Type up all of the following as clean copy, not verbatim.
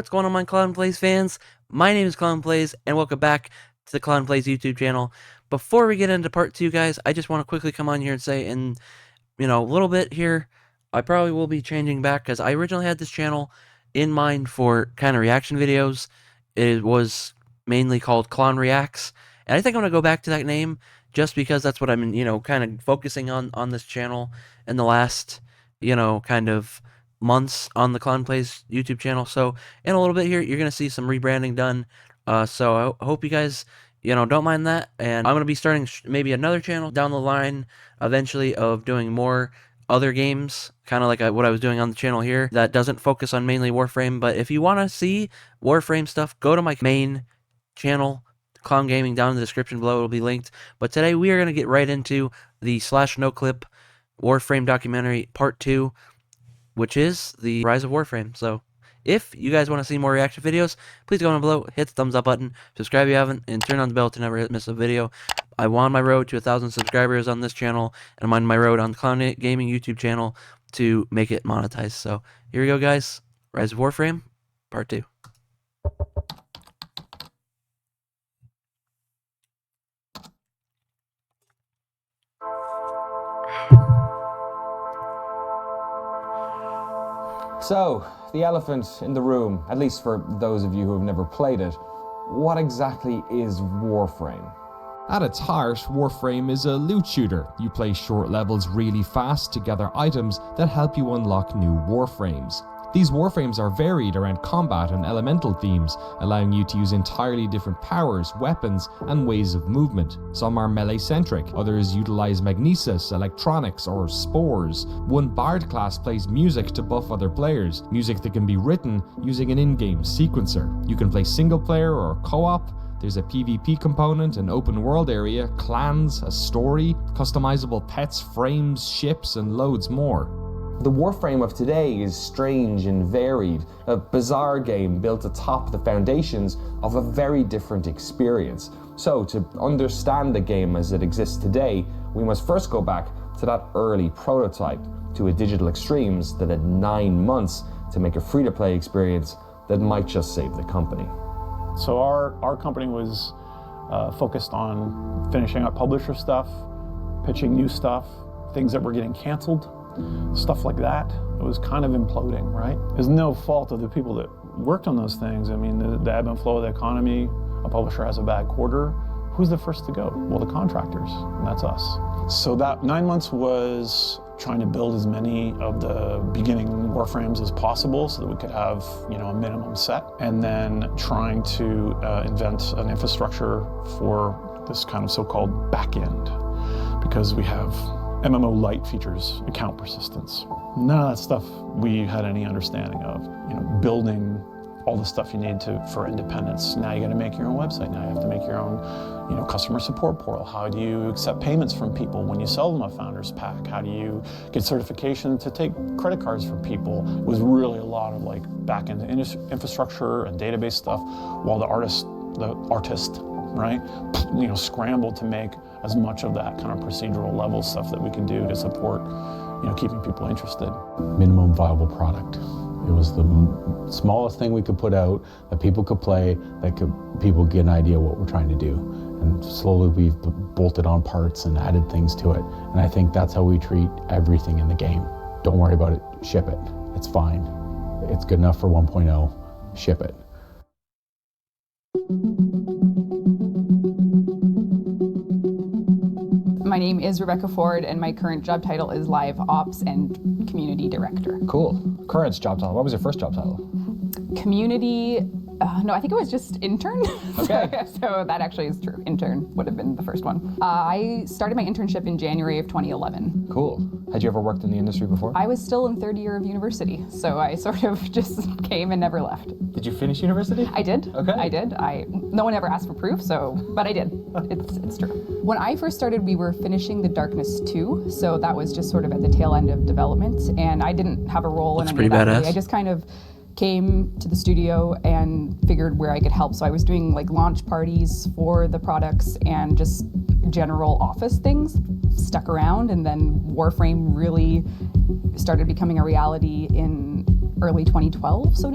what's going on, my Cloud & Plays fans? My name is Cloud & Plays, and welcome back to the Cloud & Plays YouTube channel. Before we get into part 2, guys, I just want to quickly come on here and say, in a little bit here, I probably will be changing back, because I originally had this channel in mind for kind of reaction videos. It was mainly called Clown Reacts, and I think I'm going to go back to that name, just because that's what I'm, kind of focusing on this channel in the last, kind of months on the Clown Plays YouTube channel. So in a little bit here, you're going to see some rebranding done. So I hope you guys, don't mind that. And I'm going to be starting maybe another channel down the line eventually of doing more other games, kind of like what I was doing on the channel here, that doesn't focus on mainly Warframe. But if you want to see Warframe stuff, go to my main channel, Clown Gaming, down in the description below. It'll be linked. But today we are going to get right into the /noclip Warframe documentary part 2, which is the Rise of Warframe. So if you guys want to see more reaction videos, please go down below, hit the thumbs up button, subscribe if you haven't, and turn on the bell to never miss a video. I'm on my road to 1,000 subscribers on this channel, and I'm on my road on the Clown Gaming YouTube channel to make it monetized. So here we go, guys. Rise of Warframe, part 2. So, the elephant in the room, at least for those of you who have never played it, what exactly is Warframe? At its heart, Warframe is a loot shooter. You play short levels really fast to gather items that help you unlock new Warframes. These Warframes are varied around combat and elemental themes, allowing you to use entirely different powers, weapons, and ways of movement. Some are melee-centric, others utilize magnesis, electronics, or spores. One Bard class plays music to buff other players, music that can be written using an in-game sequencer. You can play single-player or co-op. There's a PvP component, an open world area, clans, a story, customizable pets, frames, ships, and loads more. The Warframe of today is strange and varied, a bizarre game built atop the foundations of a very different experience. So, to understand the game as it exists today, we must first go back to that early prototype, to a Digital Extremes that had 9 months to make a free-to-play experience that might just save the company. So our company was focused on finishing up publisher stuff, pitching new stuff, things that were getting canceled, stuff like that. It was kind of imploding, right? There's no fault of the people that worked on those things. I mean, the ebb and flow of the economy, a publisher has a bad quarter, who's the first to go? Well, the contractors, and that's us. So that 9 months was trying to build as many of the beginning Warframes as possible so that we could have, a minimum set, and then trying to invent an infrastructure for this kind of so-called back end, because we have MMO light features, account persistence. None of that stuff we had any understanding of. Building all the stuff you need for independence. Now you got to make your own website. Now you have to make your own, customer support portal. How do you accept payments from people when you sell them a founder's pack? How do you get certification to take credit cards from people? It was really a lot of back-end infrastructure and database stuff, while the artist, right, scrambled to make as much of that kind of procedural level stuff that we can do to support, keeping people interested. Minimum viable product. It was the smallest thing we could put out that people could play, people get an idea what we're trying to do. And slowly we've bolted on parts and added things to it. And I think that's how we treat everything in the game. Don't worry about it, ship it. It's fine. It's good enough for 1.0, ship it. My name is Rebecca Ford, and my current job title is Live Ops and Community Director. Cool. Current job title. What was your first job title? Community, no, I think it was just intern. Okay. So that actually is true. Intern would have been the first one. I started my internship in January of 2011. Cool. Had you ever worked in the industry before? I was still in third year of university, so I sort of just came and never left. Did you finish university? I did. Okay. I did. No one ever asked for proof, but I did. It's true. When I first started, we were finishing The Darkness 2, so that was just sort of at the tail end of development, and I didn't have a role in any of that. Really. I just kind of came to the studio and figured where I could help. So I was doing launch parties for the products and just general office things, stuck around, and then Warframe really started becoming a reality in early 2012, so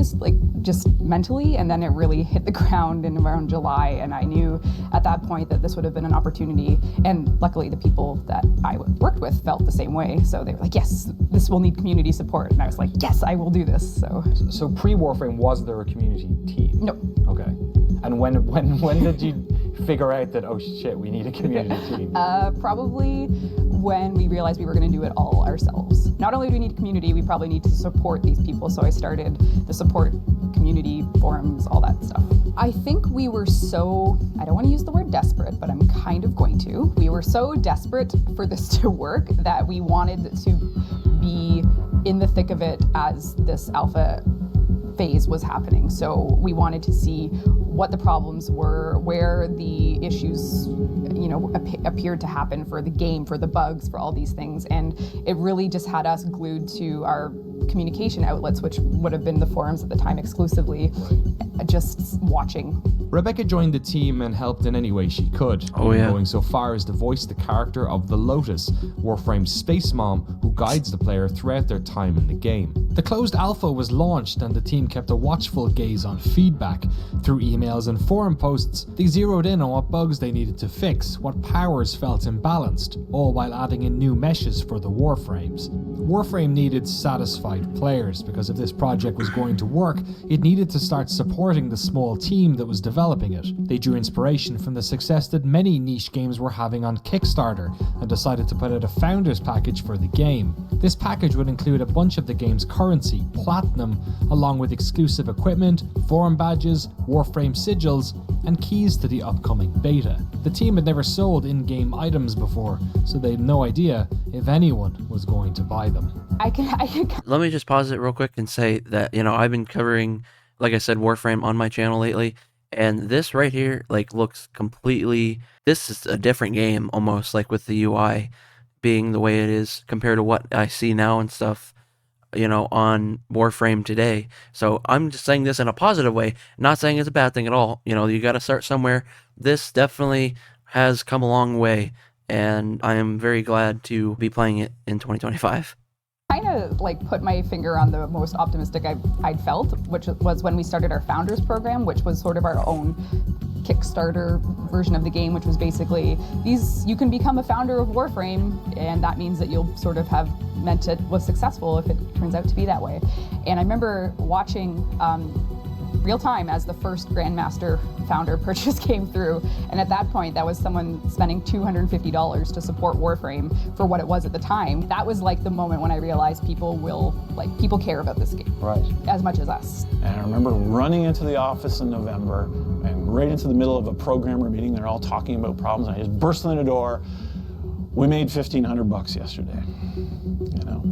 just mentally, and then it really hit the ground in around July, and I knew at that point that this would have been an opportunity, and luckily the people that I worked with felt the same way, so they were like, yes, this will need community support, and I was like, yes, I will do this. So pre-Warframe, was there a community team? No. Okay. And when did you figure out that, oh shit, we need a community team? Probably when we realized we were going to do it all ourselves. Not only do we need a community, we probably need to support these people, so I started the support community, forums, all that stuff. I think we were so, I don't want to use the word desperate, but I'm kind of going to. We were so desperate for this to work that we wanted to be in the thick of it as this alpha phase was happening. So we wanted to see what the problems were, where the issues, appeared to happen for the game, for the bugs, for all these things. And it really just had us glued to our communication outlets, which would have been the forums at the time exclusively, just watching. Rebecca joined the team and helped in any way she could, going so far as to voice the character of the Lotus, Warframe's space mom, who guides the player throughout their time in the game. The closed alpha was launched and the team kept a watchful gaze on feedback. Through emails and forum posts, they zeroed in on what bugs they needed to fix, what powers felt imbalanced, all while adding in new meshes for the Warframes. Warframe needed satisfied players, because if this project was going to work, it needed to start supporting the small team that was developing it. They drew inspiration from the success that many niche games were having on Kickstarter and decided to put out a founders package for the game. This package would include a bunch of the game's currency, platinum, along with exclusive equipment, forum badges, Warframe sigils, and keys to the upcoming beta. The team had never sold in-game items before, so they had no idea if anyone was going to buy them. Let me just pause it real quick and say that, I've been covering, like I said, Warframe on my channel lately, and this right here, looks completely, this is a different game almost, with the UI being the way it is compared to what I see now and stuff, on Warframe today. So I'm just saying this in a positive way, not saying it's a bad thing at all. You got to start somewhere. This definitely has come a long way, and I am very glad to be playing it in 2025. Kind of put my finger on the most optimistic I'd felt, which was when we started our founders program, which was sort of our own Kickstarter version of the game, which was basically you can become a founder of Warframe, and that means that you'll sort of have meant it was successful if it turns out to be that way. And I remember watching real time as the first Grandmaster founder purchase came through, and at that point that was someone spending $250 to support Warframe for what it was at the time. That was the moment when I realized people care about this game, right, as much as us. And I remember running into the office in November and right into the middle of a programmer meeting. They're all talking about problems, and I just burst in the door. We made $1,500 yesterday,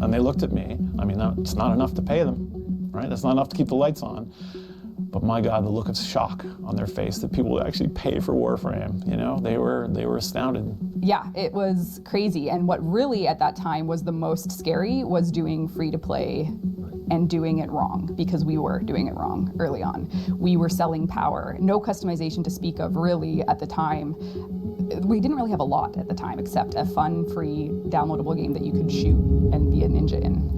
and they looked at me. I mean, it's not enough to pay them, right? That's not enough to keep the lights on. But my God, the look of shock on their face that people would actually pay for Warframe, they were astounded. Yeah, it was crazy. And what really at that time was the most scary was doing free to play and doing it wrong, because we were doing it wrong early on. We were selling power, no customization to speak of really at the time. We didn't really have a lot at the time except a fun, free, downloadable game that you could shoot and be a ninja in.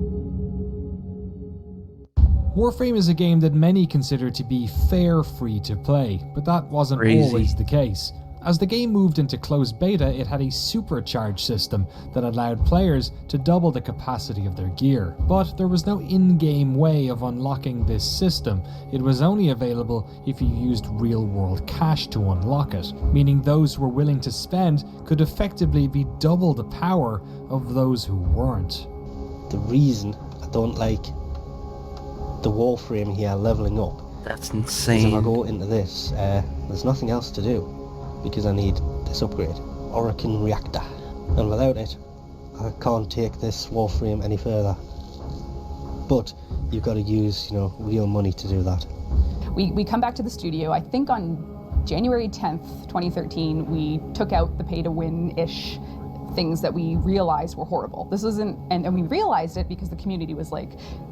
Warframe is a game that many consider to be fair free to play, but that wasn't always the case. As the game moved into closed beta, it had a supercharged system that allowed players to double the capacity of their gear. But there was no in-game way of unlocking this system. It was only available if you used real-world cash to unlock it, meaning those who were willing to spend could effectively be double the power of those who weren't. The reason I don't like the Warframe here leveling up, that's insane. is if I go into this, there's nothing else to do, because I need this upgrade, Orokin Reactor, and without it I can't take this Warframe any further. But you've got to use, real money to do that. We come back to the studio, I think on January 10th, 2013, we took out the pay-to-win-ish things that we realized were horrible. This isn't, and we realized it because the community was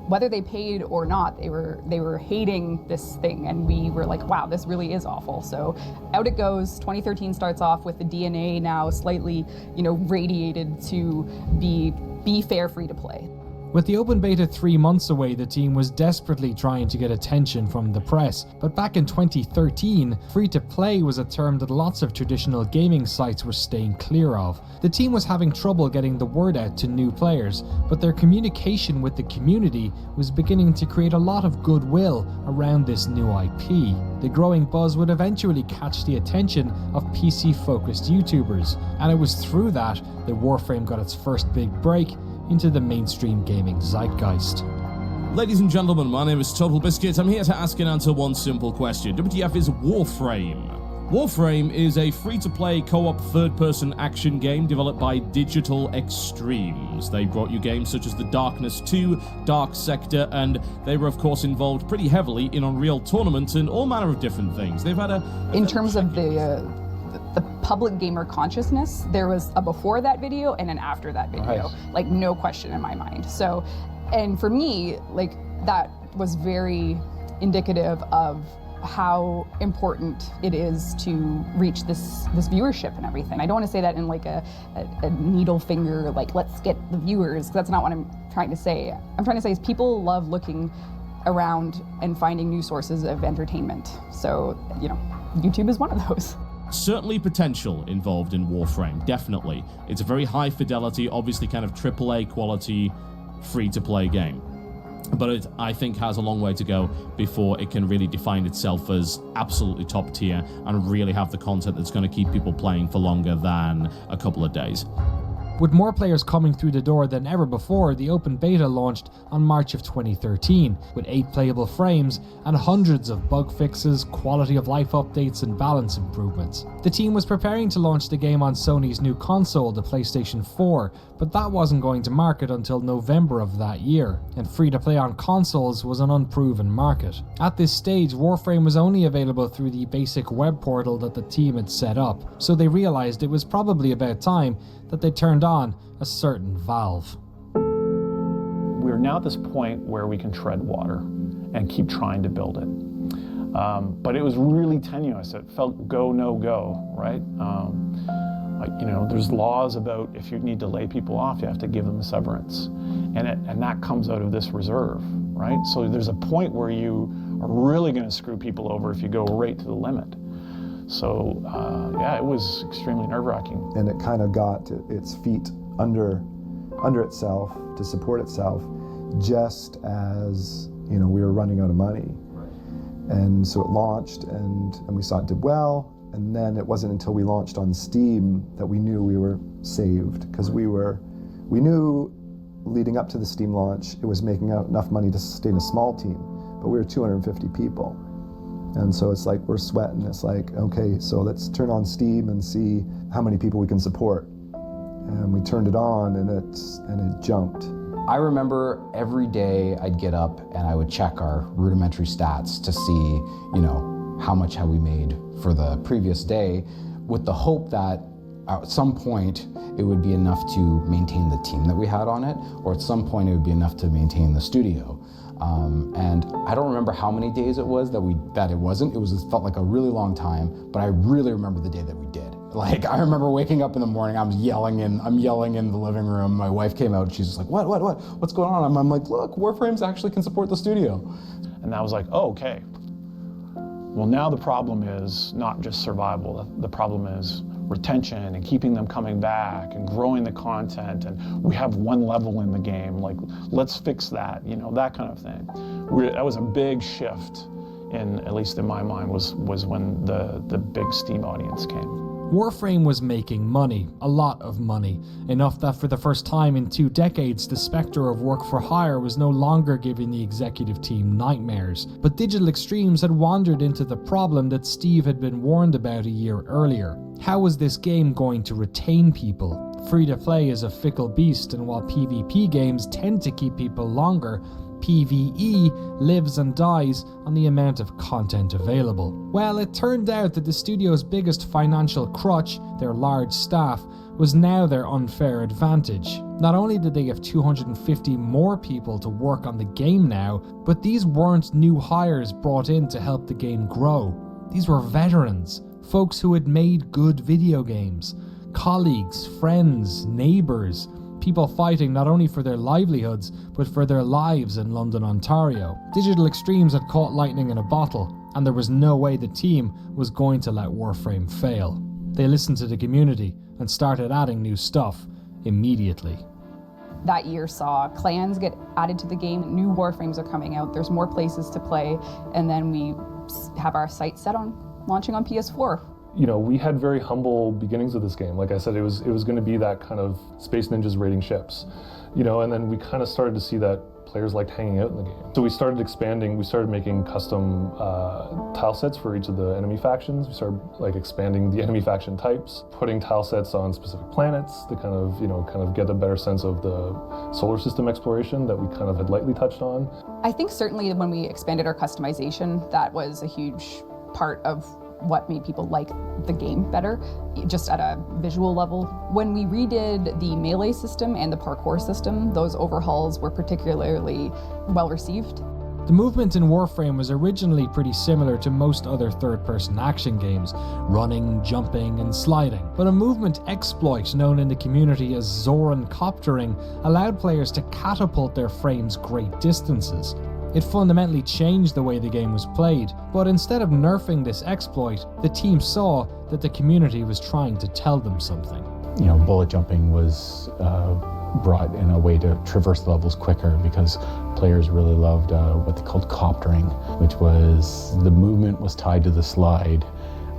whether they paid or not, they were hating this thing, and we were wow, this really is awful. So out it goes. 2013 starts off with the DNA now slightly, radiated to be fair, free to play. With the open beta 3 months away, the team was desperately trying to get attention from the press, but back in 2013, free-to-play was a term that lots of traditional gaming sites were staying clear of. The team was having trouble getting the word out to new players, but their communication with the community was beginning to create a lot of goodwill around this new IP. The growing buzz would eventually catch the attention of PC-focused YouTubers, and it was through that Warframe got its first big break into the mainstream gaming zeitgeist. Ladies and gentlemen, my name is Total Biscuit. I'm here to ask and answer one simple question. WTF is Warframe? Warframe is a free-to-play co-op third-person action game developed by Digital Extremes. They brought you games such as The Darkness 2, Dark Sector, and they were of course involved pretty heavily in Unreal Tournament and all manner of different things. They've had in terms of the public gamer consciousness, there was a before that video and an after that video. Right. Like, no question in my mind. So, and for me, like, that was very indicative of how important it is to reach this viewership and everything. I don't want to say that in like a needle finger, like, let's get the viewers, because that's not what I'm trying to say. I'm trying to say is people love looking around and finding new sources of entertainment. So, you know, YouTube is one of those. Certainly potential involved in Warframe, definitely. It's a very high fidelity, obviously kind of AAA quality, free-to-play game. But it, I think, has a long way to go before it can really define itself as absolutely top tier and really have the content that's going to keep people playing for longer than a couple of days. With more players coming through the door than ever before, the open beta launched on March of 2013, with 8 playable frames and hundreds of bug fixes, quality of life updates and balance improvements. The team was preparing to launch the game on Sony's new console, the PlayStation 4, but that wasn't going to market until November of that year, and free-to-play on consoles was an unproven market. At this stage, Warframe was only available through the basic web portal that the team had set up, so they realized it was probably about time that they turned on a certain valve. We're now at this point where we can tread water and keep trying to build it. But it was really tenuous. It felt go, no go, right? You know, there's laws about if you need to lay people off, you have to give them a severance. And that comes out of this reserve, right? So there's a point where you are really going to screw people over if you go right to the limit. So yeah, it was extremely nerve-wracking. And it kind of got its feet under itself to support itself, just as, you know, we were running out of money. Right. And so it launched, and we saw it did well. And then it wasn't until we launched on Steam that we knew we were saved, because we knew leading up to the Steam launch it was making out enough money to sustain a small team, but we were 250 people. And so it's like we're sweating. It's like, okay, so let's turn on Steam and see how many people we can support. And we turned it on, and it jumped. I remember every day I'd get up and I would check our rudimentary stats to see, you know, how much have we made for the previous day, with the hope that at some point it would be enough to maintain the team that we had on it, or at some point it would be enough to maintain the studio. And I don't remember how many days it was that it wasn't. It felt like a really long time, but I really remember the day that we did. Like, I remember waking up in the morning, I'm yelling in the living room. My wife came out, she's just like, what's going on? I'm like, look, Warframes actually can support the studio. And I was like, oh, okay. Well, now the problem is not just survival. The problem is retention and keeping them coming back and growing the content. And we have one level in the game, like, let's fix that, you know, that kind of thing. That was a big shift, at least in my mind, was when the big Steam audience came. Warframe was making money, a lot of money, enough that for the first time in 2 decades, the spectre of work for hire was no longer giving the executive team nightmares. But Digital Extremes had wandered into the problem that Steve had been warned about a year earlier. How was this game going to retain people? Free-to-play is a fickle beast, and while PvP games tend to keep people longer, PvE lives and dies on the amount of content available. Well, it turned out that the studio's biggest financial crutch, their large staff, was now their unfair advantage. Not only did they have 250 more people to work on the game now, but these weren't new hires brought in to help the game grow. These were veterans, folks who had made good video games, colleagues, friends, neighbors, people fighting not only for their livelihoods, but for their lives in London, Ontario. Digital Extremes had caught lightning in a bottle, and there was no way the team was going to let Warframe fail. They listened to the community and started adding new stuff immediately. That year saw clans get added to the game, new Warframes are coming out, there's more places to play, and then we have our sights set on launching on PS4. You know, we had very humble beginnings of this game. Like I said, it was going to be that kind of Space Ninjas raiding ships, you know, and then we kind of started to see that players liked hanging out in the game. So we started expanding, we started making custom tile sets for each of the enemy factions. We started like expanding the enemy faction types, putting tile sets on specific planets to kind of get a better sense of the solar system exploration that we kind of had lightly touched on. I think certainly when we expanded our customization, that was a huge part of what made people like the game better, just at a visual level. When we redid the melee system and the parkour system, those overhauls were particularly well received. The movement in Warframe was originally pretty similar to most other third-person action games, running, jumping, and sliding. But a movement exploit known in the community as Zoran coptering allowed players to catapult their frames great distances. It fundamentally changed the way the game was played, but instead of nerfing this exploit, the team saw that the community was trying to tell them something. You know, bullet jumping was brought in a way to traverse the levels quicker because players really loved what they called coptering, which was the movement was tied to the slide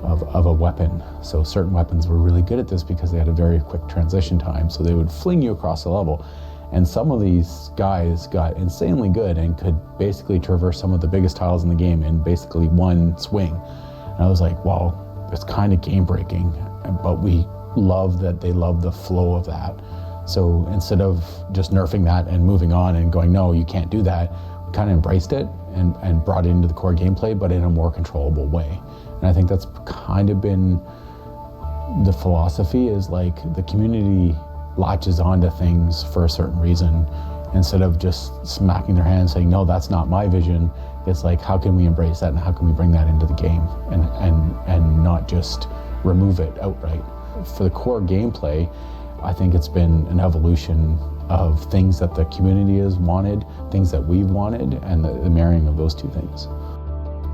of a weapon. So certain weapons were really good at this because they had a very quick transition time, so they would fling you across the level. And some of these guys got insanely good and could basically traverse some of the biggest tiles in the game in basically one swing. And I was like, well, it's kind of game breaking, but we love that they love the flow of that. So instead of just nerfing that and moving on and going, no, you can't do that, we kind of embraced it and brought it into the core gameplay, but in a more controllable way. And I think that's kind of been the philosophy, is like the community latches onto things for a certain reason. Instead of just smacking their hands saying, no, that's not my vision, it's like, how can we embrace that and how can we bring that into the game and not just remove it outright? For the core gameplay, I think it's been an evolution of things that the community has wanted, things that we've wanted, and the marrying of those two things.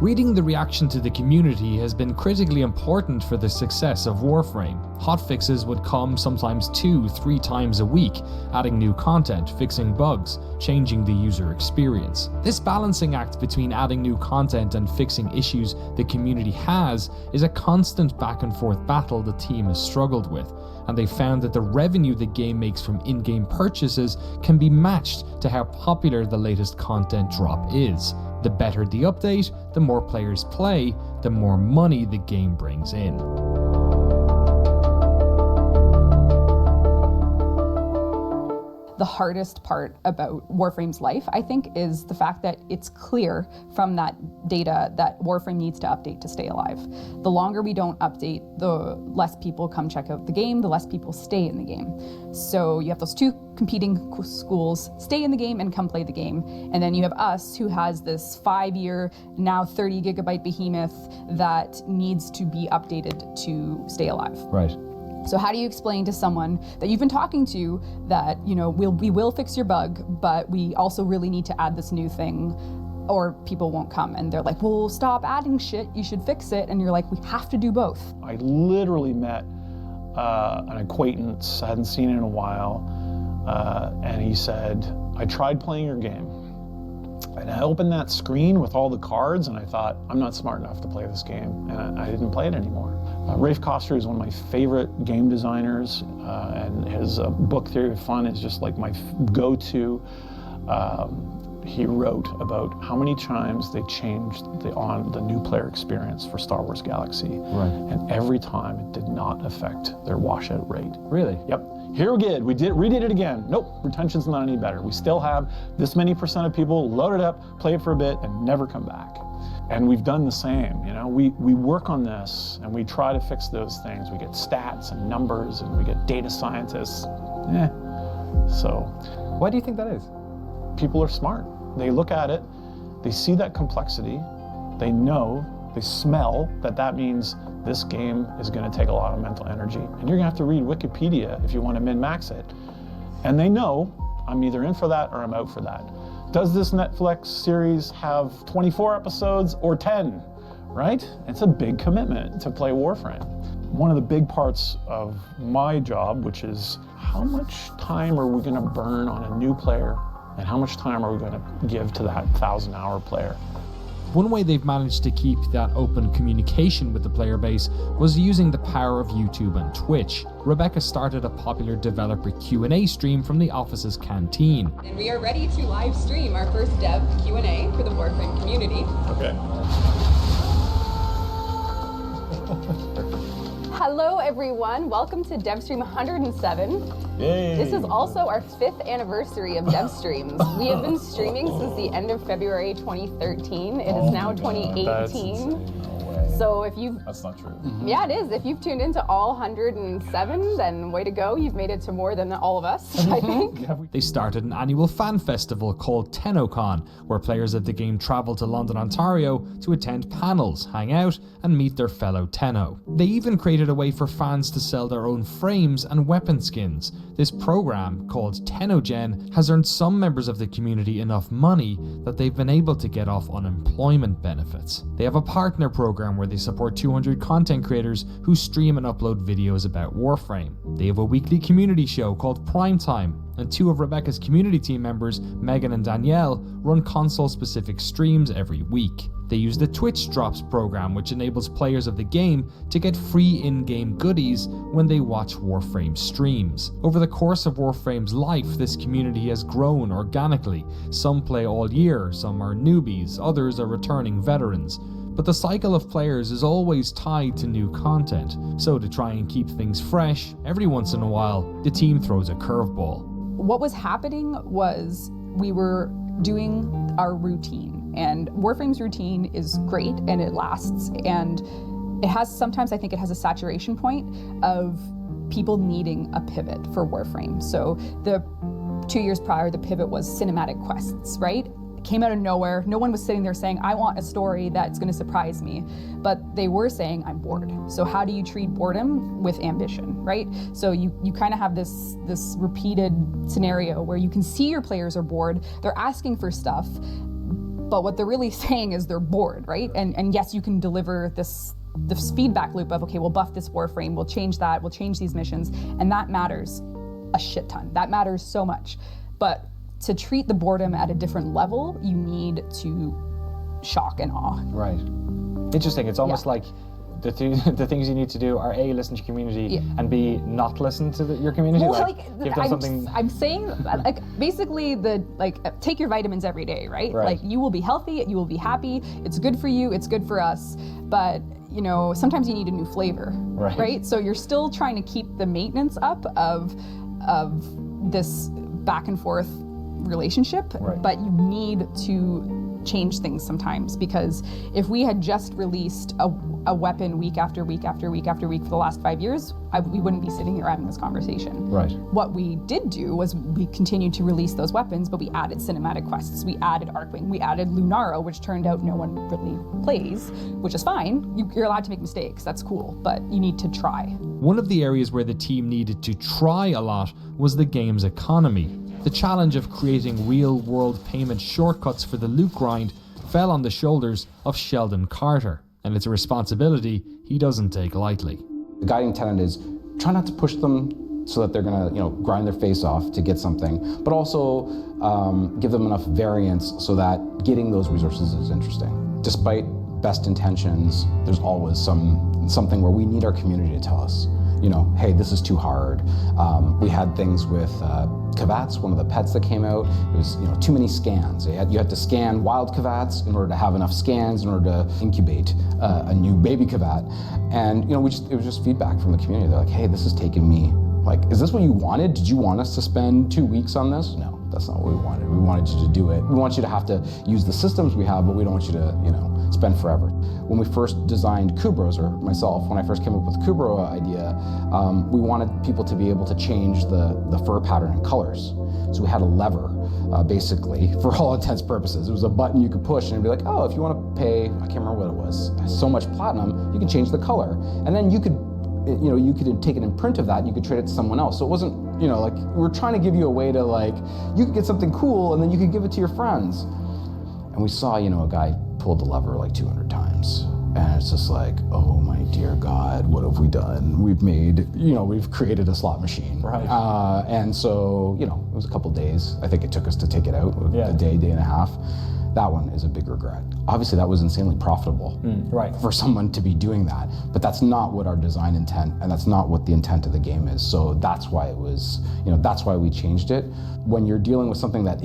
Reading the reaction to the community has been critically important for the success of Warframe. Hotfixes would come sometimes 2-3 times a week, adding new content, fixing bugs, changing the user experience. This balancing act between adding new content and fixing issues the community has is a constant back and forth battle the team has struggled with, and they found that the revenue the game makes from in-game purchases can be matched to how popular the latest content drop is. The better the update, the more players play, the more money the game brings in. The hardest part about Warframe's life, I think, is the fact that it's clear from that data that Warframe needs to update to stay alive. The longer we don't update, the less people come check out the game, the less people stay in the game. So you have those two competing schools, stay in the game and come play the game. And then you have us, who has this 5-year, now 30 gigabyte behemoth that needs to be updated to stay alive. Right. So how do you explain to someone that you've been talking to that, you know, we will fix your bug, but we also really need to add this new thing, or people won't come? And they're like, well, stop adding shit, you should fix it. And you're like, we have to do both. I literally met an acquaintance I hadn't seen in a while, and he said, I tried playing your game. And I opened that screen with all the cards and I thought, I'm not smart enough to play this game, and I didn't play it anymore. Rafe Koster is one of my favorite game designers, and his book Theory of Fun is just like my go-to. He wrote about how many times they changed the new player experience for Star Wars Galaxy. Right. And every time it did not affect their washout rate. Really? Yep. Here we redid it again. Nope, retention's not any better. We still have this many % of people load it up, play it for a bit, and never come back. And we've done the same, you know. We work on this and we try to fix those things. We get stats and numbers and we get data scientists. So. Why do you think that is? People are smart. They look at it, they see that complexity, they know, they smell that means this game is going to take a lot of mental energy. And you're going to have to read Wikipedia if you want to min-max it. And they know I'm either in for that or I'm out for that. Does this Netflix series have 24 episodes or 10, right? It's a big commitment to play Warframe. One of the big parts of my job, which is how much time are we gonna burn on a new player and how much time are we gonna give to that 1,000-hour player? One way they've managed to keep that open communication with the player base was using the power of YouTube and Twitch. Rebecca started a popular developer Q&A stream from the office's canteen. And we are ready to live stream our first dev Q&A for the Warframe community. Okay. Hello everyone, welcome to DevStream 107. Yay. This is also our 5th anniversary of DevStreams. We have been streaming since the end of February 2013. It is now 2018. So if you've... That's not true. Yeah, it is. If you've tuned into all 107, then way to go. You've made it to more than all of us, I think. They started an annual fan festival called TennoCon, where players of the game travel to London, Ontario to attend panels, hang out, and meet their fellow Tenno. They even created a way for fans to sell their own frames and weapon skins. This program, called TennoGen, has earned some members of the community enough money that they've been able to get off unemployment benefits. They have a partner program where they support 200 content creators who stream and upload videos about Warframe. They have a weekly community show called Primetime, and 2 of Rebecca's community team members, Megan and Danielle, run console-specific streams every week. They use the Twitch Drops program, which enables players of the game to get free in-game goodies when they watch Warframe streams. Over the course of Warframe's life, this community has grown organically. Some play all year, some are newbies, others are returning veterans. But the cycle of players is always tied to new content, so to try and keep things fresh, every once in a while, the team throws a curveball. What was happening was we were doing our routine, and Warframe's routine is great and it lasts, and it has sometimes, I think it has a saturation point of people needing a pivot for Warframe. So the 2 years prior, the pivot was cinematic quests, right? Came out of nowhere. No one was sitting there saying, I want a story that's going to surprise me. But they were saying, I'm bored. So how do you treat boredom with ambition, right? So you kind of have this repeated scenario where you can see your players are bored. They're asking for stuff, but what they're really saying is they're bored, right? And yes, you can deliver this feedback loop of, okay, we'll buff this Warframe, we'll change that, we'll change these missions, and that matters a shit ton. That matters so much. But to treat the boredom at a different level, you need to shock and awe. Right. Interesting. It's almost like the things you need to do are A, listen to your community, and B, not listen to your community. Well, you've done something. I'm saying, like, basically, take your vitamins every day, right? Like, you will be healthy, you will be happy. It's good for you. It's good for us. But you know, sometimes you need a new flavor, right? So you're still trying to keep the maintenance up of this back and forth relationship, but you need to change things sometimes, because if we had just released a weapon week after week after week after week for the last 5 years, we wouldn't be sitting here having this conversation. Right. What we did do was we continued to release those weapons, but we added cinematic quests, we added Arcwing, we added Lunaro, which turned out no one really plays, which is fine. You're allowed to make mistakes, that's cool, but you need to try. One of the areas where the team needed to try a lot was the game's economy. The challenge of creating real-world payment shortcuts for the loot grind fell on the shoulders of Sheldon Carter, and it's a responsibility he doesn't take lightly. The guiding tenet is try not to push them so that they're gonna, grind their face off to get something, but also give them enough variance so that getting those resources is interesting. Despite best intentions, there's always something where we need our community to tell us, hey, this is too hard. We had things with Kavats, one of the pets that came out. It was, too many scans. You had to scan wild Kavats in order to have enough scans in order to incubate a new baby Kavat. And it was just feedback from the community. They're like, hey, this is taking me. Like, is this what you wanted? Did you want us to spend 2 weeks on this? No, that's not what we wanted. We wanted you to do it. We want you to have to use the systems we have, but we don't want you to, spend forever. When we first designed Kubros, or myself, when I first came up with the Kubro idea, we wanted people to be able to change the fur pattern and colors. So we had a lever, basically, for all intents and purposes. It was a button you could push and it'd be like, if you want to pay, I can't remember what it was, so much platinum, you can change the color. And then you could you know, you could take an imprint of that, you could trade it to someone else. So it wasn't, you know, like, we're trying to give you a way to, like, you could get something cool and then you could give it to your friends. And we saw, you know, a guy pulled the lever like 200 times. And it's just like, oh my dear God, what have we done? We've created a slot machine. Right. And so, you know, it was a couple days. I think it took us to take it out, a day and a half. That one is a big regret. Obviously that was insanely profitable for someone to be doing that, but that's not what our design intent, and that's not what the intent of the game is. So that's why it was, you know, that's why we changed it. When you're dealing with something that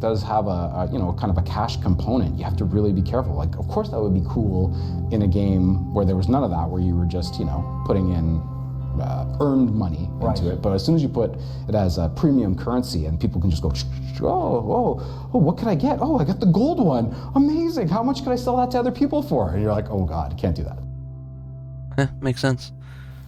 does have a you know, kind of a cash component, you have to really be careful. Like, of course that would be cool in a game where there was none of that, where you were just, you know, putting in earned money into it. But as soon as you put it as a premium currency and people can just go, oh, what can I get? Oh, I got the gold one. Amazing. How much can I sell that to other people for? And you're like, oh God, can't do that. Makes sense.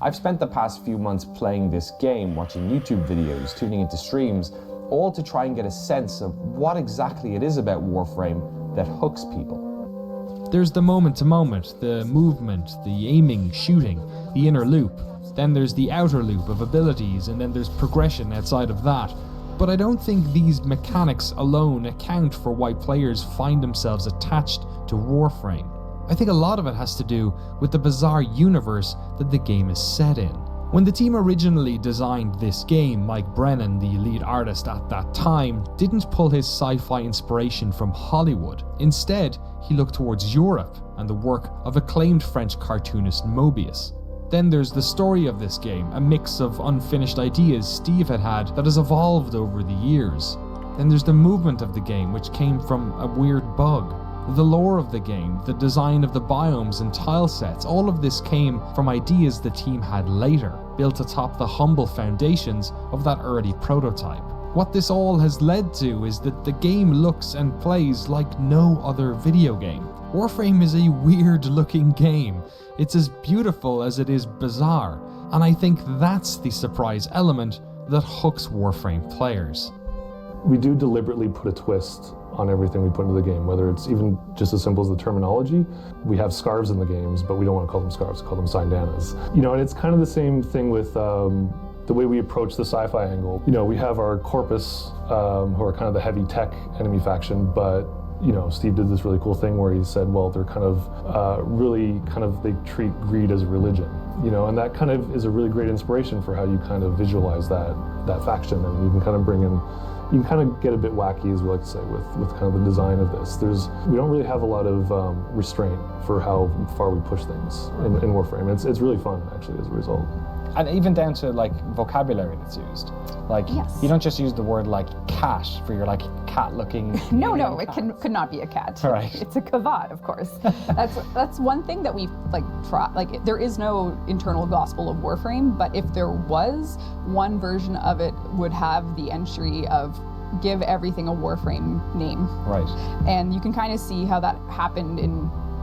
I've spent the past few months playing this game, watching YouTube videos, tuning into streams, all to try and get a sense of what exactly it is about Warframe that hooks people. There's the moment-to-moment, the movement, the aiming, shooting, the inner loop. Then there's the outer loop of abilities, and then there's progression outside of that. But I don't think these mechanics alone account for why players find themselves attached to Warframe. I think a lot of it has to do with the bizarre universe that the game is set in. When the team originally designed this game, Mike Brennan, the lead artist at that time, didn't pull his sci-fi inspiration from Hollywood. Instead, he looked towards Europe and the work of acclaimed French cartoonist Mobius. Then there's the story of this game, a mix of unfinished ideas Steve had that has evolved over the years. Then there's the movement of the game, which came from a weird bug. The lore of the game, the design of the biomes and tile sets, all of this came from ideas the team had later, built atop the humble foundations of that early prototype. What this all has led to is that the game looks and plays like no other video game. Warframe is a weird-looking game. It's as beautiful as it is bizarre, and I think that's the surprise element that hooks Warframe players. We do deliberately put a twist on everything we put into the game, whether it's even just as simple as the terminology. We have scarves in the games, but we don't want to call them scarves, we call them sandanas. You know, and it's kind of the same thing with the way we approach the sci-fi angle. You know, we have our Corpus, who are kind of the heavy tech enemy faction, but you know, Steve did this really cool thing where he said, well, they're kind of they treat greed as a religion, you know, and that kind of is a really great inspiration for how you kind of visualize that faction, and you can kind of bring in, you can kind of get a bit wacky, as we like to say, with kind of the design of this. We don't really have a lot of restraint for how far we push things in Warframe. It's really fun, actually, as a result. And even down to like vocabulary that's used. Like, you don't just use the word like cat for your like cat-looking. No, it could not be a cat. Right. It's a kavad, of course. That's one thing that we've like tried. Like, there is no internal gospel of Warframe, but if there was, one version of it would have the entry of give everything a Warframe name. Right. And you can kind of see how that happened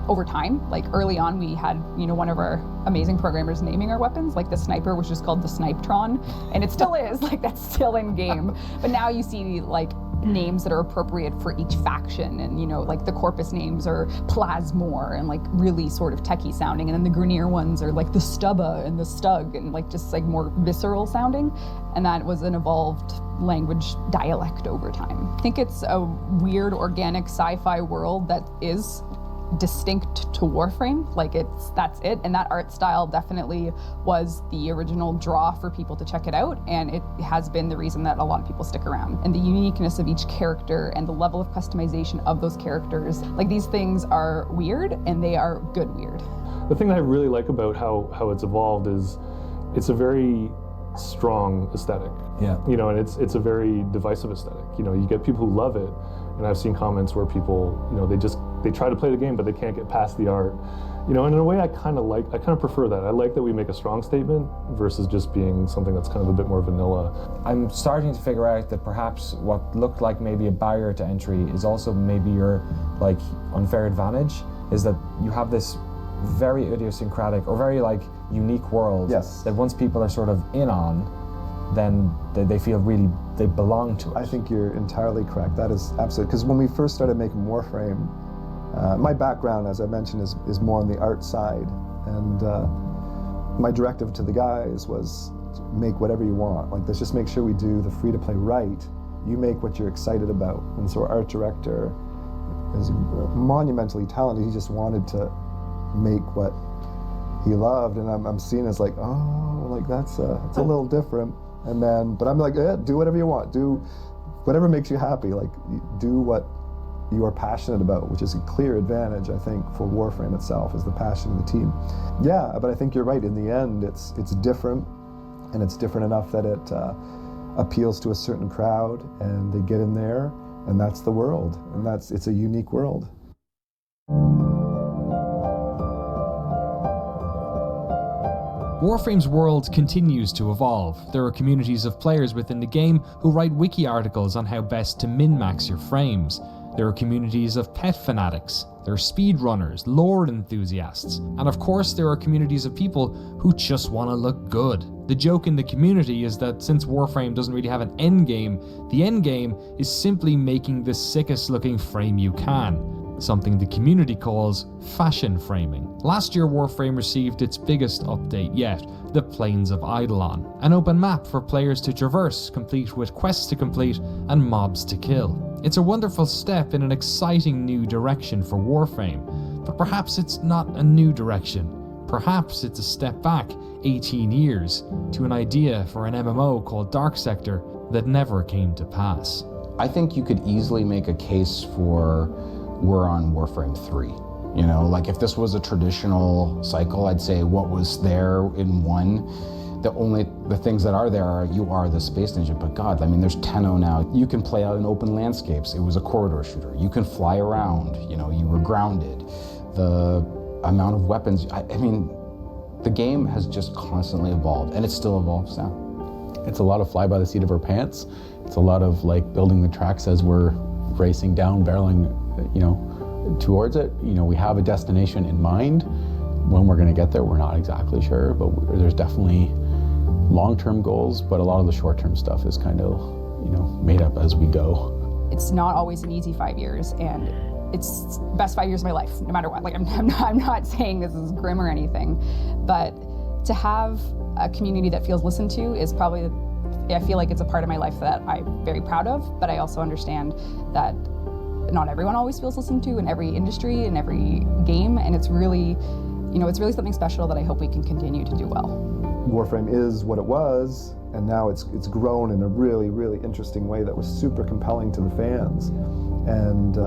over time. Like, early on, we had, you know, one of our amazing programmers naming our weapons, like the sniper, which is called the Snipetron, and it still is, like, that's still in game. But now you see, like, names that are appropriate for each faction, and, you know, like the Corpus names are Plasmor and like really sort of techie sounding, and then the Grineer ones are like the Stubba and the Stug, and like just like more visceral sounding, and that was an evolved language dialect over time. I think it's a weird organic sci-fi world that is distinct to Warframe. Like, that's it, and that art style definitely was the original draw for people to check it out, and it has been the reason that a lot of people stick around. And the uniqueness of each character and the level of customization of those characters, like, these things are weird, and they are good weird. The thing that I really like about how it's evolved is it's a very strong aesthetic. Yeah. You know, and it's a very divisive aesthetic. You know, you get people who love it, and I've seen comments where people, you know, they try to play the game, but they can't get past the art. You know, and in a way I kind of prefer that. I like that we make a strong statement versus just being something that's kind of a bit more vanilla. I'm starting to figure out that perhaps what looked like maybe a barrier to entry is also maybe your, like, unfair advantage, is that you have this very idiosyncratic or very, like, unique world that once people are sort of in on, then they feel really they belong to it. I think you're entirely correct. That is absolutely, because when we first started making Warframe, my background, as I mentioned, is more on the art side, and my directive to the guys was make whatever you want. Like, let's just make sure we do the free-to-play right. You make what you're excited about. And so our art director is monumentally talented. He just wanted to make what he loved, and I'm seen as like, oh, like it's a little different. And then, but I'm like, yeah, do whatever you want. Do whatever makes you happy. Like, do what you are passionate about, which is a clear advantage, I think, for Warframe itself, is the passion of the team. Yeah, but I think you're right. In the end, it's different, and it's different enough that it appeals to a certain crowd, and they get in there, and that's the world, and it's a unique world. Warframe's world continues to evolve. There are communities of players within the game who write wiki articles on how best to min-max your frames. There are communities of pet fanatics, there are speedrunners, lore enthusiasts, and of course there are communities of people who just want to look good. The joke in the community is that since Warframe doesn't really have an end game, the end game is simply making the sickest looking frame you can. Something the community calls fashion framing. Last year Warframe received its biggest update yet, the Plains of Eidolon, an open map for players to traverse, complete with quests to complete and mobs to kill. It's a wonderful step in an exciting new direction for Warframe, but perhaps it's not a new direction. Perhaps it's a step back 18 years to an idea for an MMO called Dark Sector that never came to pass. I think you could easily make a case for we're on Warframe 3. You know, like if this was a traditional cycle, I'd say what was there in 1, the things that are there are you are the Space Ninja, but God, I mean, there's Tenno now. You can play out in open landscapes. It was a corridor shooter. You can fly around, you know, you were grounded. The amount of weapons, I mean, the game has just constantly evolved, and it still evolves now. It's a lot of fly by the seat of our pants. It's a lot of like building the tracks as we're racing down, barreling, you know, towards it. You know, we have a destination in mind. When we're going to get there, we're not exactly sure, but there's definitely long-term goals, but a lot of the short-term stuff is kind of, you know, made up as we go. It's not always an easy 5 years, and it's the best 5 years of my life, no matter what. Like, I'm not saying this is grim or anything, but to have a community that feels listened to is probably, I feel like it's a part of my life that I'm very proud of, but I also understand that not everyone always feels listened to in every industry, in every game, and it's really, you know, it's really something special that I hope we can continue to do well. Warframe is what it was, and now it's grown in a really, really interesting way that was super compelling to the fans. And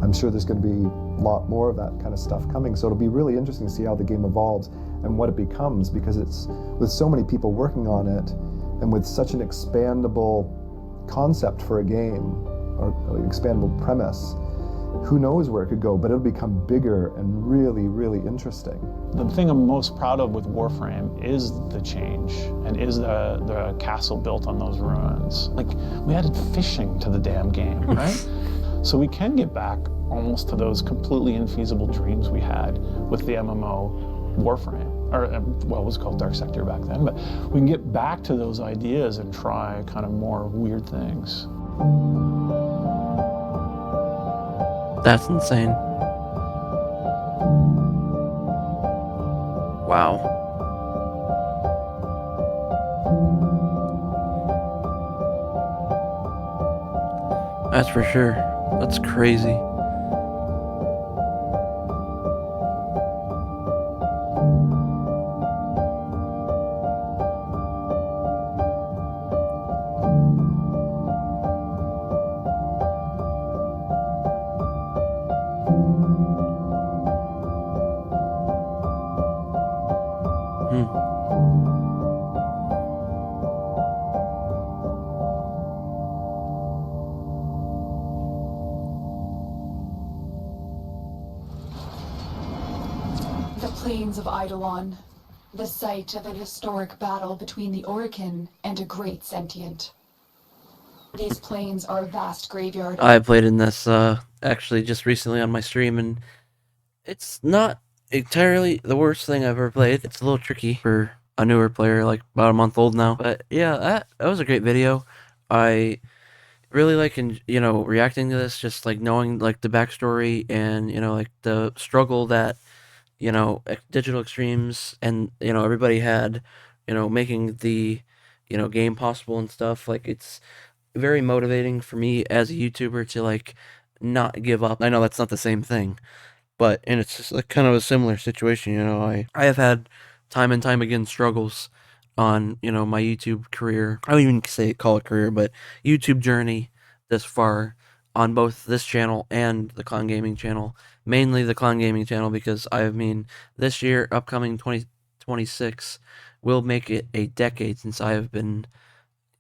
I'm sure there's going to be a lot more of that kind of stuff coming. So it'll be really interesting to see how the game evolves and what it becomes, because it's with so many people working on it and with such an expandable concept for a game, or an expandable premise, who knows where it could go, but it'll become bigger and really, really interesting. The thing I'm most proud of with Warframe is the change, and is the castle built on those ruins. Like, we added fishing to the damn game, right? So we can get back almost to those completely infeasible dreams we had with the MMO Warframe, or well, it was called Dark Sector back then, but we can get back to those ideas and try kind of more weird things. That's insane. Wow. That's for sure. That's crazy. The Plains of Eidolon, the site of an historic battle between the Orokin and a great sentient. These plains are a vast graveyard. I played in this actually just recently on my stream, and it's not entirely the worst thing I've ever played. It's a little tricky for a newer player, like about a month old now. But yeah, that was a great video. I really like, you know, reacting to this, just like knowing like the backstory and, you know, like the struggle that digital extremes, and everybody had making the game possible and stuff. Like, it's very motivating for me as a YouTuber to like not give up. I know that's not the same thing, and it's just like kind of a similar situation. I have had time and time again struggles on my YouTube career. I don't even call it career, but YouTube journey this far, on both this channel and the Clown Gaming channel. Mainly the Clown Gaming channel, because this year, upcoming 2026, will make it a decade since I have been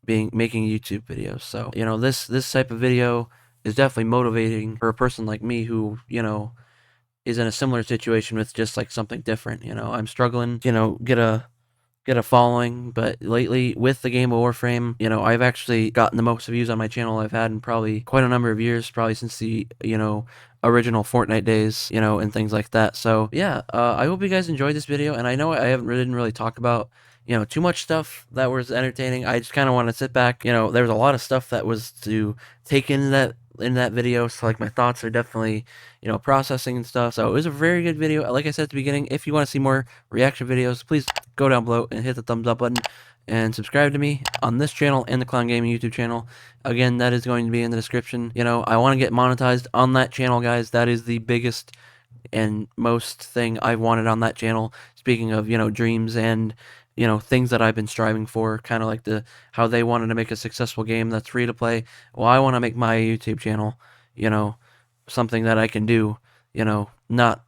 making YouTube videos. So this type of video is definitely motivating for a person like me who is in a similar situation with just like something different. I'm struggling, get a following, but lately with the game of Warframe, I've actually gotten the most views on my channel I've had in probably quite a number of years, probably since the original Fortnite days, and things like that. So yeah, I hope you guys enjoyed this video, and I know I didn't really talk about too much stuff that was entertaining. I just kind of want to sit back. There was a lot of stuff that was to take in that video, so like my thoughts are definitely processing and stuff. So it was a very good video. Like I said at the beginning, if you want to see more reaction videos, please go down below and hit the thumbs up button and subscribe to me on this channel and the Clown Gaming YouTube channel. Again, that is going to be in the description. I want to get monetized on that channel, guys. That is the biggest and most thing I've wanted on that channel. Speaking of dreams and things that I've been striving for, kind of like how they wanted to make a successful game that's free to play. Well, I want to make my YouTube channel, something that I can do, not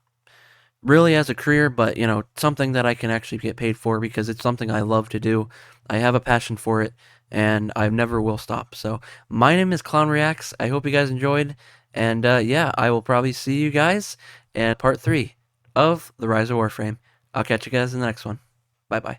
really as a career, but something that I can actually get paid for, because it's something I love to do. I have a passion for it, and I never will stop. So my name is Clown Reacts. I hope you guys enjoyed, and yeah, I will probably see you guys in part 3 of the Rise of Warframe. I'll catch you guys in the next one. Bye bye.